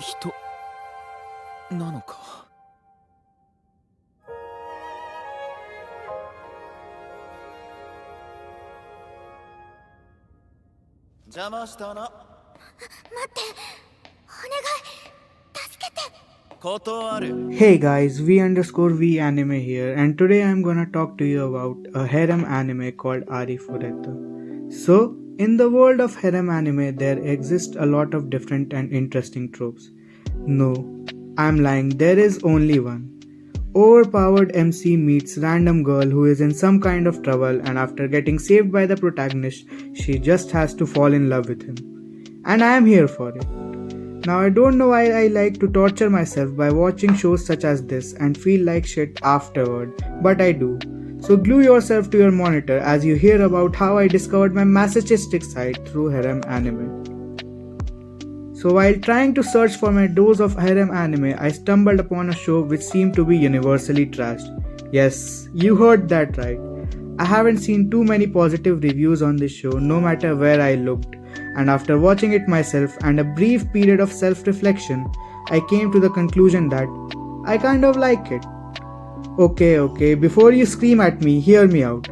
人なのか。邪魔したな。待って、お願い、助けて。断る。Hey guys, V_V anime here, and today I'm gonna talk to you about a harem anime called Ari Fureta. So, in the world of harem anime, there exist a lot of different and interesting tropes. No, I'm lying, there is only one. Overpowered MC meets random girl who is in some kind of trouble, and after getting saved by the protagonist, she just has to fall in love with him. And I am here for it. Now I don't know why I like to torture myself by watching shows such as this and feel like shit afterward, but I do. So glue yourself to your monitor as you hear about how I discovered my masochistic side through harem anime. So while trying to search for my dose of harem anime, I stumbled upon a show which seemed to be universally trashed. Yes, you heard that right. I haven't seen too many positive reviews on this show no matter where I looked, and after watching it myself and a brief period of self-reflection, I came to the conclusion that I kind of like it. Okay, before you scream at me, hear me out.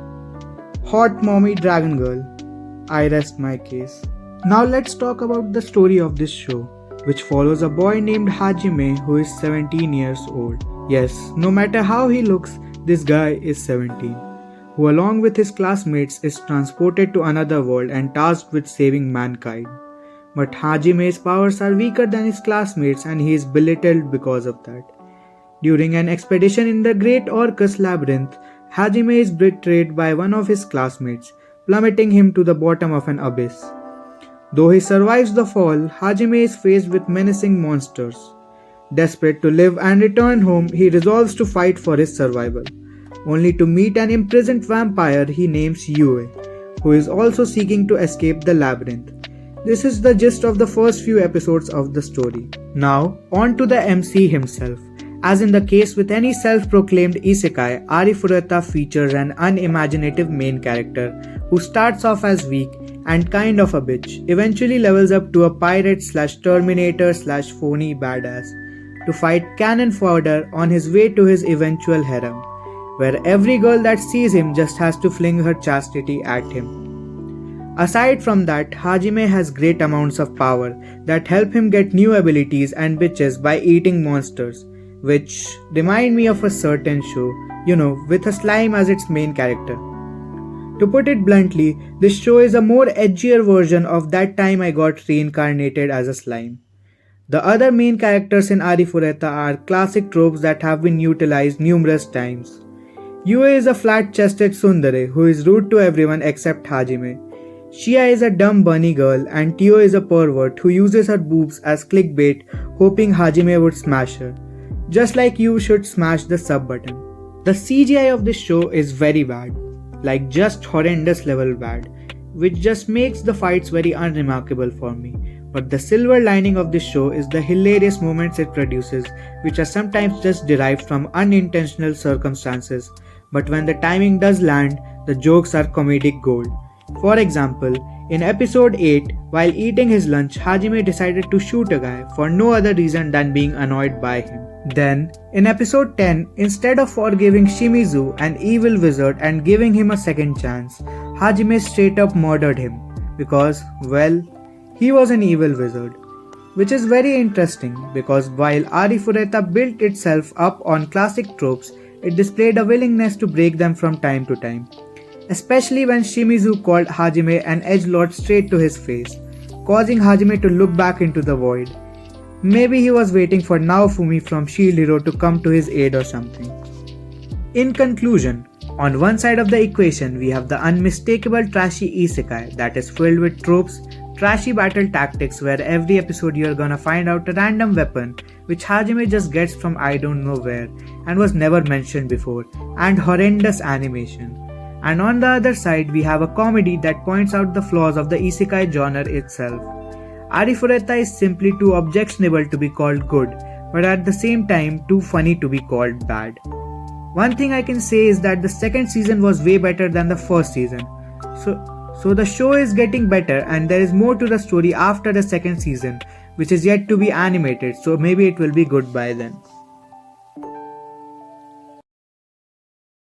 Hot mommy dragon girl. I rest my case. Now let's talk about the story of this show, which follows a boy named Hajime who is 17 years old. Yes, no matter how he looks, this guy is 17, who along with his classmates is transported to another world and tasked with saving mankind. But Hajime's powers are weaker than his classmates and he is belittled because of that. During an expedition in the Great Orcus Labyrinth, Hajime is betrayed by one of his classmates, plummeting him to the bottom of an abyss. Though he survives the fall, Hajime is faced with menacing monsters. Desperate to live and return home, he resolves to fight for his survival, only to meet an imprisoned vampire he names Yue, who is also seeking to escape the labyrinth. This is the gist of the first few episodes of the story. Now, on to the MC himself. As in the case with any self-proclaimed isekai, Ari Fureta features an unimaginative main character who starts off as weak and kind of a bitch, eventually levels up to a pirate/terminator/phony badass to fight cannon fodder on his way to his eventual harem, where every girl that sees him just has to fling her chastity at him. Aside from that, Hajime has great amounts of power that help him get new abilities and bitches by eating monsters, which remind me of a certain show, with a slime as its main character. To put it bluntly, this show is a more edgier version of that time I got reincarnated as a slime. The other main characters in Ari Fureta are classic tropes that have been utilized numerous times. Yue is a flat-chested tsundere who is rude to everyone except Hajime. Shia is a dumb bunny girl and Tio is a pervert who uses her boobs as clickbait hoping Hajime would smash her. Just like you should smash the sub button. The CGI of this show is very bad. Like just horrendous level bad, which just makes the fights very unremarkable for me. But the silver lining of this show is the hilarious moments it produces, which are sometimes just derived from unintentional circumstances, but when the timing does land, the jokes are comedic gold. For example, in episode 8, while eating his lunch, Hajime decided to shoot a guy for no other reason than being annoyed by him. Then, in episode 10, instead of forgiving Shimizu, an evil wizard, and giving him a second chance, Hajime straight up murdered him because, well, he was an evil wizard. Which is very interesting because while Ari Fureta built itself up on classic tropes, it displayed a willingness to break them from time to time. Especially when Shimizu called Hajime an edgelord straight to his face, causing Hajime to look back into the void. Maybe he was waiting for Naofumi from Shield Hero to come to his aid or something. In conclusion, on one side of the equation we have the unmistakable trashy isekai that is filled with tropes, trashy battle tactics where every episode you're gonna find out a random weapon which Hajime just gets from I don't know where and was never mentioned before, and horrendous animation. And on the other side we have a comedy that points out the flaws of the isekai genre itself. Ari Fureta is simply too objectionable to be called good, but at the same time too funny to be called bad. One thing I can say is that the second season was way better than the first season. So the show is getting better and there is more to the story after the second season, which is yet to be animated, so maybe it will be good by then.